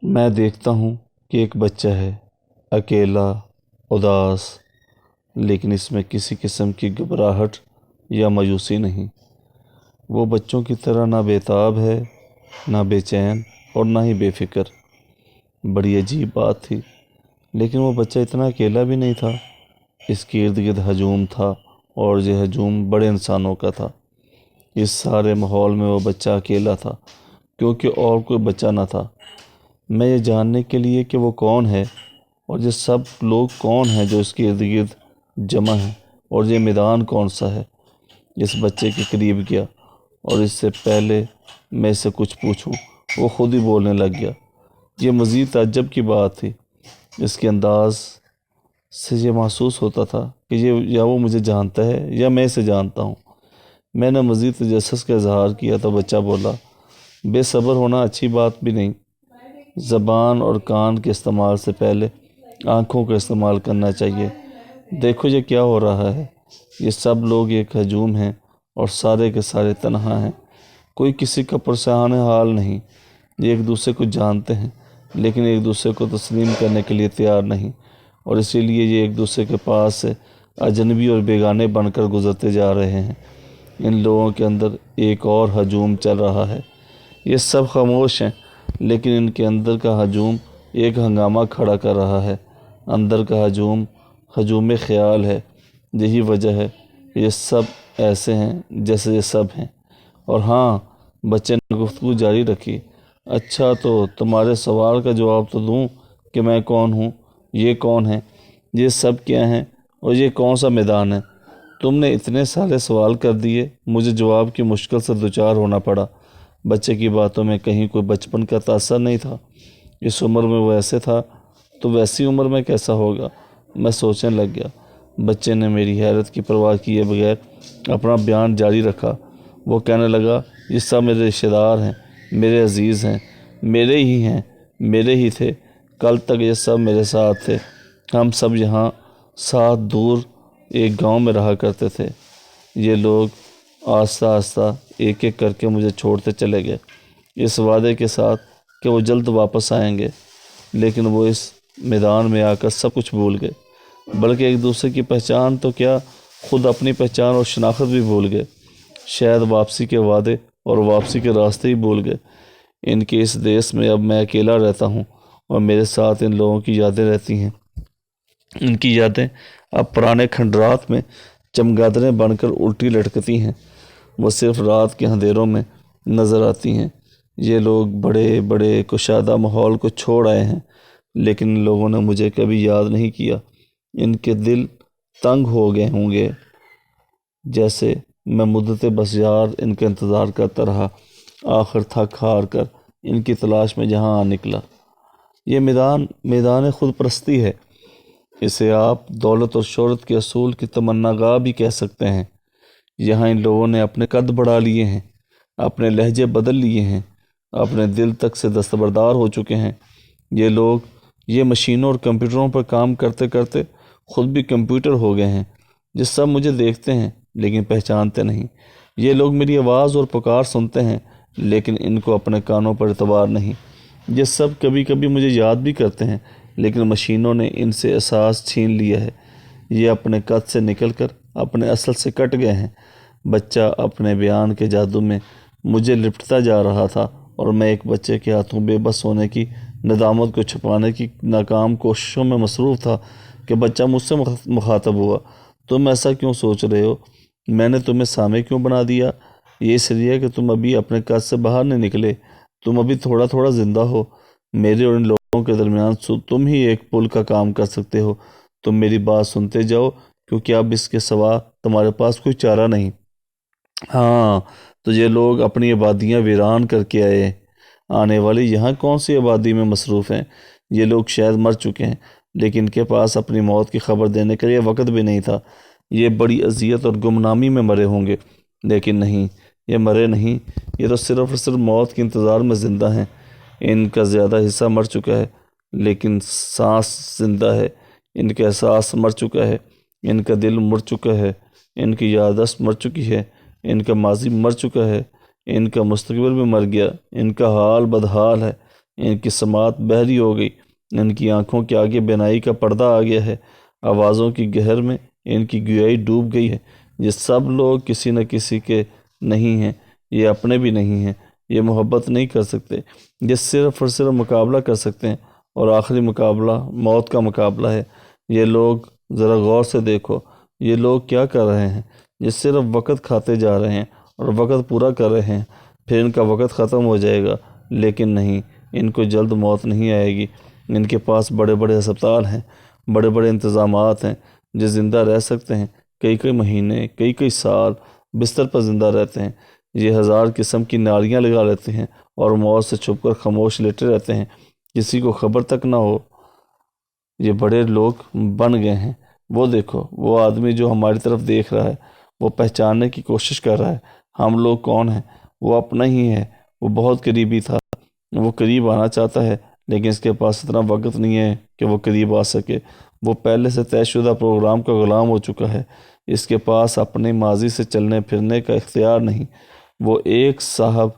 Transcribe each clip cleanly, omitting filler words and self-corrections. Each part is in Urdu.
میں دیکھتا ہوں کہ ایک بچہ ہے، اکیلا، اداس، لیکن اس میں کسی قسم کی گھبراہٹ یا مایوسی نہیں۔ وہ بچوں کی طرح نہ بےتاب ہے، نہ بے چین اور نہ ہی بے فکر۔ بڑی عجیب بات تھی، لیکن وہ بچہ اتنا اکیلا بھی نہیں تھا۔ اس کے ارد گرد ہجوم تھا، اور یہ ہجوم بڑے انسانوں کا تھا۔ اس سارے ماحول میں وہ بچہ اکیلا تھا، کیونکہ اور کوئی بچہ نہ تھا۔ میں یہ جاننے کے لیے کہ وہ کون ہے اور یہ سب لوگ کون ہیں جو اس کے ارد گرد جمع ہیں، اور یہ میدان کون سا ہے، اس بچے کے قریب گیا، اور اس سے پہلے میں اسے کچھ پوچھوں وہ خود ہی بولنے لگ گیا۔ یہ مزید تعجب کی بات تھی۔ اس کے انداز سے یہ محسوس ہوتا تھا کہ یہ یا وہ مجھے جانتا ہے یا میں اسے جانتا ہوں۔ میں نے مزید تجسس کا اظہار کیا تو بچہ بولا، بے صبر ہونا اچھی بات بھی نہیں۔ زبان اور کان کے استعمال سے پہلے آنکھوں کا استعمال کرنا چاہیے۔ دیکھو یہ کیا ہو رہا ہے۔ یہ سب لوگ ایک ہجوم ہیں اور سارے کے سارے تنہا ہیں۔ کوئی کسی کا پرسان حال نہیں۔ یہ ایک دوسرے کو جانتے ہیں، لیکن ایک دوسرے کو تسلیم کرنے کے لیے تیار نہیں، اور اسی لیے یہ ایک دوسرے کے پاس سے اجنبی اور بیگانے بن کر گزرتے جا رہے ہیں۔ ان لوگوں کے اندر ایک اور ہجوم چل رہا ہے۔ یہ سب خاموش ہیں، لیکن ان کے اندر کا ہجوم ایک ہنگامہ کھڑا کر رہا ہے۔ اندر کا ہجوم خیال ہے۔ یہی وجہ ہے کہ یہ سب ایسے ہیں جیسے یہ سب ہیں۔ اور ہاں، بچے نے گفتگو جاری رکھی، اچھا تو تمہارے سوال کا جواب تو دوں کہ میں کون ہوں، یہ کون ہے، یہ سب کیا ہیں، اور یہ کون سا میدان ہے۔ تم نے اتنے سارے سوال کر دیے، مجھے جواب کی مشکل سے دوچار ہونا پڑا۔ بچے کی باتوں میں کہیں کوئی بچپن کا تاثر نہیں تھا۔ اس عمر میں وہ ایسے تھا تو ویسی عمر میں کیسا ہوگا، میں سوچنے لگ گیا۔ بچے نے میری حیرت کی پرواہ کیے بغیر اپنا بیان جاری رکھا۔ وہ کہنے لگا، یہ سب میرے رشتہ دار ہیں، میرے عزیز ہیں، میرے ہی ہیں، میرے ہی تھے۔ کل تک یہ سب میرے ساتھ تھے۔ ہم سب یہاں ساتھ دور ایک گاؤں میں رہا کرتے تھے۔ یہ لوگ آہستہ آہستہ ایک ایک کر کے مجھے چھوڑتے چلے گئے، اس وعدے کے ساتھ کہ وہ جلد واپس آئیں گے، لیکن وہ اس میدان میں آ کر سب کچھ بھول گئے، بلکہ ایک دوسرے کی پہچان تو کیا، خود اپنی پہچان اور شناخت بھی بھول گئے۔ شاید واپسی کے وعدے اور واپسی کے راستے ہی بھول گئے۔ ان کے اس دیس میں اب میں اکیلا رہتا ہوں، اور میرے ساتھ ان لوگوں کی یادیں رہتی ہیں۔ ان کی یادیں اب پرانے کھنڈرات میں چمگادڑیں بن کر الٹی لٹکتی ہیں۔ وہ صرف رات کے اندھیروں میں نظر آتی ہیں۔ یہ لوگ بڑے بڑے کشادہ ماحول کو چھوڑ آئے ہیں، لیکن ان لوگوں نے مجھے کبھی یاد نہیں کیا۔ ان کے دل تنگ ہو گئے ہوں گے، جیسے میں مدت بسیار ان کا انتظار کرتا رہا۔ آخر تھک ہار کر ان کی تلاش میں جہاں آ نکلا۔ یہ میدان خود پرستی ہے۔ اسے آپ دولت اور شہرت کے اصول کی تمنا گاہ بھی کہہ سکتے ہیں۔ یہاں ان لوگوں نے اپنے قد بڑھا لیے ہیں، اپنے لہجے بدل لیے ہیں، اپنے دل تک سے دستبردار ہو چکے ہیں۔ یہ لوگ یہ مشینوں اور کمپیوٹروں پر کام کرتے کرتے خود بھی کمپیوٹر ہو گئے ہیں، جس سب مجھے دیکھتے ہیں لیکن پہچانتے نہیں۔ یہ لوگ میری آواز اور پکار سنتے ہیں، لیکن ان کو اپنے کانوں پر اعتبار نہیں۔ یہ سب کبھی کبھی مجھے یاد بھی کرتے ہیں، لیکن مشینوں نے ان سے احساس چھین لیا ہے۔ یہ اپنے قد سے نکل کر اپنے اصل سے کٹ گئے ہیں۔ بچہ اپنے بیان کے جادو میں مجھے لپٹتا جا رہا تھا، اور میں ایک بچے کے ہاتھوں بے بس ہونے کی ندامت کو چھپانے کی ناکام کوششوں میں مصروف تھا کہ بچہ مجھ سے مخاطب ہوا، تم ایسا کیوں سوچ رہے ہو؟ میں نے تمہیں سامع کیوں بنا دیا؟ یہ اس لیے کہ تم ابھی اپنے قد سے باہر نہیں نکلے، تم ابھی تھوڑا تھوڑا زندہ ہو۔ میرے اور ان لوگوں کے درمیان تم ہی ایک پل کا کام کر سکتے ہو۔ تم میری بات سنتے جاؤ، کیونکہ اب اس کے سوا تمہارے پاس کوئی چارہ نہیں۔ ہاں، تو یہ لوگ اپنی آبادیاں ویران کر کے آنے والی یہاں کون سی آبادی میں مصروف ہیں؟ یہ لوگ شاید مر چکے ہیں، لیکن ان کے پاس اپنی موت کی خبر دینے کے لیے وقت بھی نہیں تھا۔ یہ بڑی اذیت اور گمنامی میں مرے ہوں گے، لیکن نہیں، یہ مرے نہیں، یہ تو صرف اور صرف موت کے انتظار میں زندہ ہیں۔ ان کا زیادہ حصہ مر چکا ہے، لیکن سانس زندہ ہے۔ ان کا احساس مر چکا ہے، ان کا دل مر چکا ہے، ان کی یادداشت مر چکی ہے، ان کا ماضی مر چکا ہے، ان کا مستقبل بھی مر گیا، ان کا حال بدحال ہے۔ ان کی سماعت بحری ہو گئی، ان کی آنکھوں کے آگے بینائی کا پردہ آ گیا ہے، آوازوں کی گہر میں ان کی گویائی ڈوب گئی ہے۔ یہ سب لوگ کسی نہ کسی کے نہیں ہیں، یہ اپنے بھی نہیں ہیں، یہ محبت نہیں کر سکتے، یہ صرف اور صرف مقابلہ کر سکتے ہیں، اور آخری مقابلہ موت کا مقابلہ ہے۔ یہ لوگ ذرا غور سے دیکھو، یہ لوگ کیا کر رہے ہیں؟ یہ صرف وقت کھاتے جا رہے ہیں اور وقت پورا کر رہے ہیں، پھر ان کا وقت ختم ہو جائے گا، لیکن نہیں، ان کو جلد موت نہیں آئے گی۔ ان کے پاس بڑے بڑے ہسپتال ہیں، بڑے بڑے انتظامات ہیں، جو زندہ رہ سکتے ہیں، کئی کئی مہینے، کئی کئی سال بستر پر زندہ رہتے ہیں۔ یہ ہزار قسم کی نالیاں لگا لیتے ہیں اور موت سے چھپ کر خاموش لیٹے رہتے ہیں، کسی کو خبر تک نہ ہو۔ یہ بڑے لوگ بن گئے ہیں۔ وہ دیکھو، وہ آدمی جو ہماری طرف دیکھ رہا ہے، وہ پہچاننے کی کوشش کر رہا ہے ہم لوگ کون ہیں۔ وہ اپنا ہی ہے، وہ بہت قریبی تھا، وہ قریب آنا چاہتا ہے، لیکن اس کے پاس اتنا وقت نہیں ہے کہ وہ قریب آ سکے۔ وہ پہلے سے طے شدہ پروگرام کا غلام ہو چکا ہے، اس کے پاس اپنے ماضی سے چلنے پھرنے کا اختیار نہیں۔ وہ ایک صاحب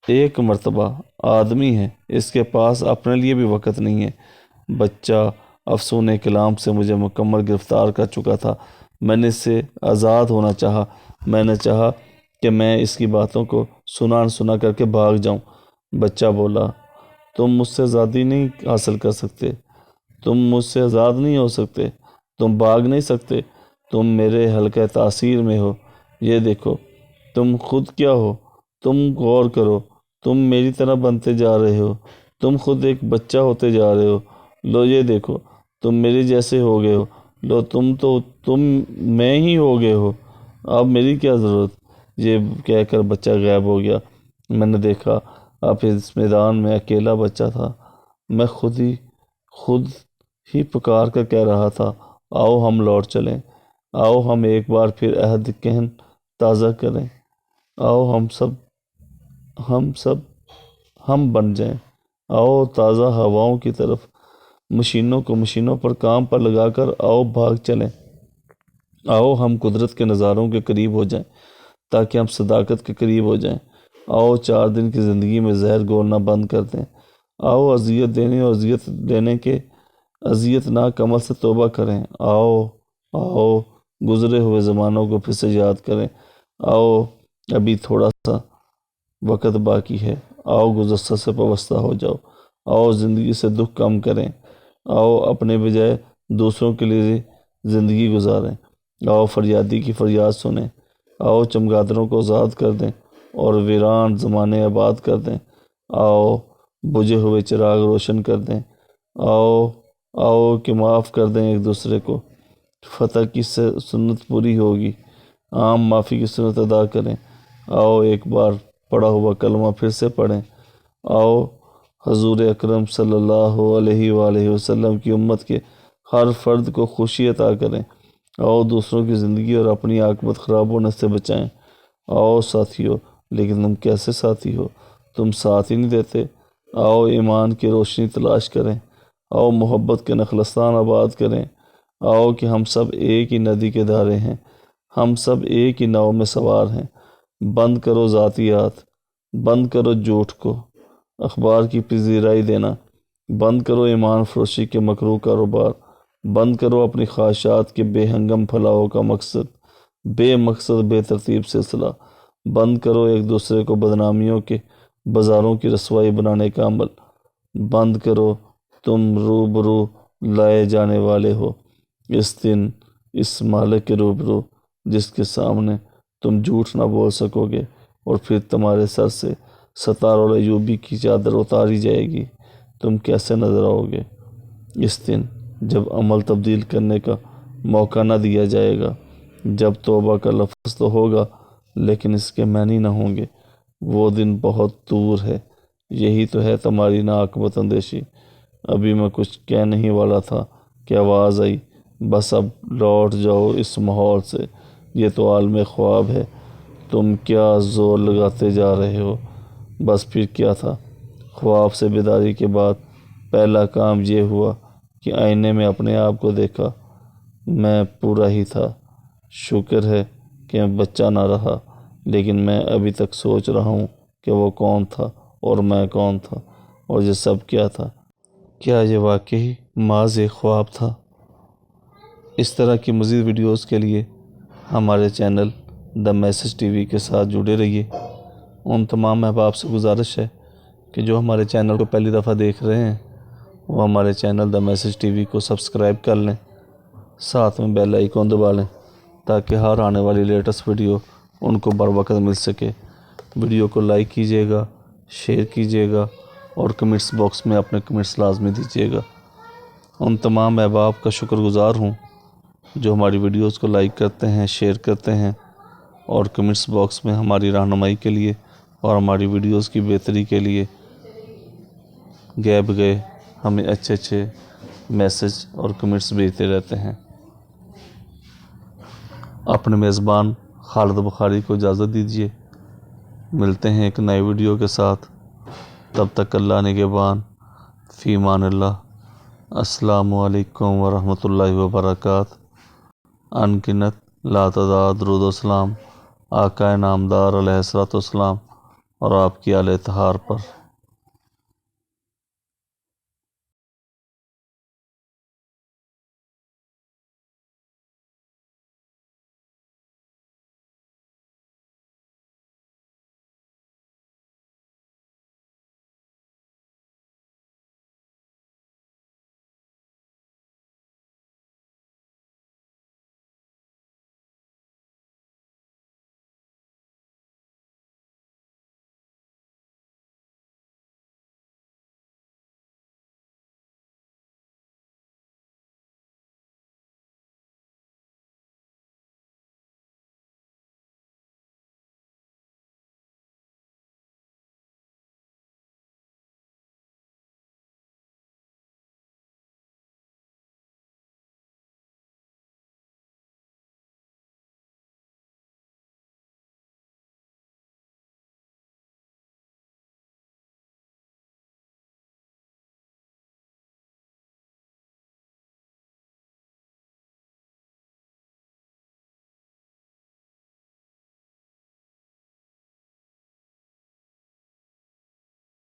ایک مرتبہ آدمی ہے، اس کے پاس اپنے لیے بھی وقت نہیں ہے۔ بچہ افسون کلام سے مجھے مکمل گرفتار کر چکا تھا۔ میں نے اس سے آزاد ہونا چاہا، میں نے چاہا کہ میں اس کی باتوں کو سنا نہ سنا کر کے بھاگ جاؤں۔ بچہ بولا، تم مجھ سے آزادی نہیں حاصل کر سکتے، تم مجھ سے آزاد نہیں ہو سکتے، تم بھاگ نہیں سکتے، تم میرے حلقہ تاثیر میں ہو۔ یہ دیکھو تم خود کیا ہو، تم غور کرو، تم میری طرح بنتے جا رہے ہو، تم خود ایک بچہ ہوتے جا رہے ہو۔ لو یہ دیکھو، تم میرے جیسے ہو گئے ہو، لو تم میں ہی ہو گئے ہو، اب میری کیا ضرورت۔ یہ کہہ کر بچہ غائب ہو گیا۔ میں نے دیکھا اب اس میدان میں اکیلا بچہ تھا۔ میں خود ہی پکار کر کہہ رہا تھا، آؤ ہم لوٹ چلیں، آؤ ہم ایک بار پھر عہد کہن تازہ کریں، آؤ ہم بن جائیں، آؤ تازہ ہواؤں کی طرف، مشینوں پر کام پر لگا کر آؤ بھاگ چلیں، آؤ ہم قدرت کے نظاروں کے قریب ہو جائیں تاکہ ہم صداقت کے قریب ہو جائیں، آؤ 4 دن کی زندگی میں زہر گھولنا بند کر دیں، آؤ اذیت دینے اور اذیت لینے کے اذیت ناک عمل سے توبہ کریں، آؤ گزرے ہوئے زمانوں کو پھر سے یاد کریں، آؤ ابھی تھوڑا سا وقت باقی ہے، آؤ گزشتہ سے وابستہ ہو جاؤ، آؤ زندگی سے دکھ کم کریں، آؤ اپنے بجائے دوسروں کے لیے زندگی گزاریں، آؤ فریادی کی فریاد سنیں، آؤ چمگادڑوں کو آزاد کر دیں اور ویران زمانے آباد کر دیں، آؤ بجھے ہوئے چراغ روشن کر دیں، آؤ کہ معاف کر دیں ایک دوسرے کو، فتح کی سنت پوری ہوگی، عام معافی کی سنت ادا کریں، آؤ ایک بار پڑھا ہوا کلمہ پھر سے پڑھیں، آؤ حضور اکرم صلی اللہ علیہ وآلہ وسلم کی امت کے ہر فرد کو خوشی عطا کریں، آؤ دوسروں کی زندگی اور اپنی عاقبت خراب ہونے سے بچائیں۔ آؤ ساتھیو، لیکن تم کیسے ساتھی ہو، تم ساتھ ہی نہیں دیتے۔ آؤ ایمان کی روشنی تلاش کریں، آؤ محبت کے نخلستان آباد کریں، آؤ کہ ہم سب ایک ہی ندی کے دھارے ہیں، ہم سب ایک ہی ناؤ میں سوار ہیں۔ بند کرو ذاتیات، بند کرو جھوٹ کو، اخبار کی پذیرائی دینا، بند کرو ایمان فروشی کے مکروہ کاروبار، بند کرو اپنی خواہشات کے بے ہنگم پھیلاؤ کا بے مقصد بے ترتیب سلسلہ، بند کرو ایک دوسرے کو بدنامیوں کے بازاروں کی رسوائی بنانے کا عمل، بند کرو، تم روبرو لائے جانے والے ہو اس دن، اس مالک کے روبرو جس کے سامنے تم جھوٹ نہ بول سکو گے، اور پھر تمہارے سر سے ستار العیوبی کی چادر اتاری جائے گی۔ تم کیسے نظر آؤ گے اس دن جب عمل تبدیل کرنے کا موقع نہ دیا جائے گا، جب توبہ کا لفظ تو ہوگا لیکن اس کے معنی نہ ہوں گے۔ وہ دن بہت دور ہے، یہی تو ہے تمہاری ناعاقبت اندیشی۔ ابھی میں کچھ کہنے والا تھا کہ آواز آئی، بس اب لوٹ جاؤ اس ماحول سے، یہ تو عالم خواب ہے، تم کیا زور لگاتے جا رہے ہو۔ بس پھر کیا تھا؟ خواب سے بیداری کے بعد پہلا کام یہ ہوا کہ آئینے میں اپنے آپ کو دیکھا۔ میں پورا ہی تھا۔ شکر ہے کہ میں بچہ نہ رہا، لیکن میں ابھی تک سوچ رہا ہوں کہ وہ کون تھا اور میں کون تھا۔ اور یہ سب کیا تھا؟ کیا یہ واقعی محض ایک خواب تھا؟ اس طرح کی مزید ویڈیوز کے لیے ہمارے channel the message T V کے ساتھ جڑے رہیے۔ ان تمام احباب سے گزارش ہے کہ جو ہمارے چینل کو پہلی دفعہ دیکھ رہے ہیں وہ ہمارے channel the message T V کو سبسکرائب کر لیں، ساتھ میں بیل آئیکن دبا لیں تاکہ ہر آنے والی لیٹسٹ ویڈیو ان کو بر وقت مل سکے۔ ویڈیو کو لائک کیجیے گا، شیئر کیجیے گا اور کمنٹس باکس میں اپنے کمنٹس لازمی دیجیے گا۔ ان تمام احباب کا شکر گزار ہوں جو ہماری ویڈیوز کو لائک کرتے ہیں، شیئر کرتے ہیں اور کمنٹس باکس میں ہماری رہنمائی کے لیے اور ہماری ویڈیوز کی بہتری کے لیے گئے بگئے ہمیں اچھے میسج اور کمنٹس بھیجتے رہتے ہیں۔ اپنے میزبان خالد بخاری کو اجازت دیجیے، ملتے ہیں ایک نئے ویڈیو کے ساتھ۔ تب تک اللہ نگہبان، فی امان اللہ۔ السلام علیکم ورحمۃ اللہ وبرکاتہ۔ انگنت لاتعداد درود و سلام آقا نامدار علیہ الصلوۃ والسلام اور آپ کی آل اطہار پر۔